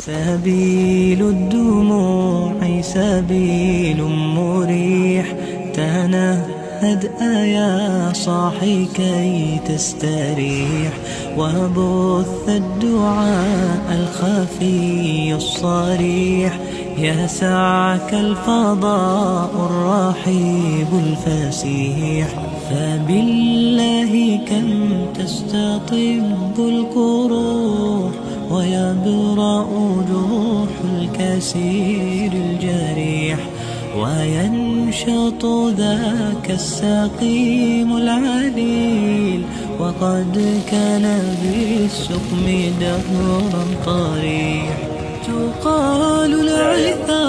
سبيل الدموع سبيل مريح، تنهد يا صاحي كي تستريح، وبث الدعاء الخفي الصريح، يسعك الفضاء الرحيب الفسيح. فبالله كم تستطب القروح، ويبرأ جروح الكسير الجريح، وينشط ذاك السقيم العليل، وقد كان بالسقم دهرا طريح. تقال العثار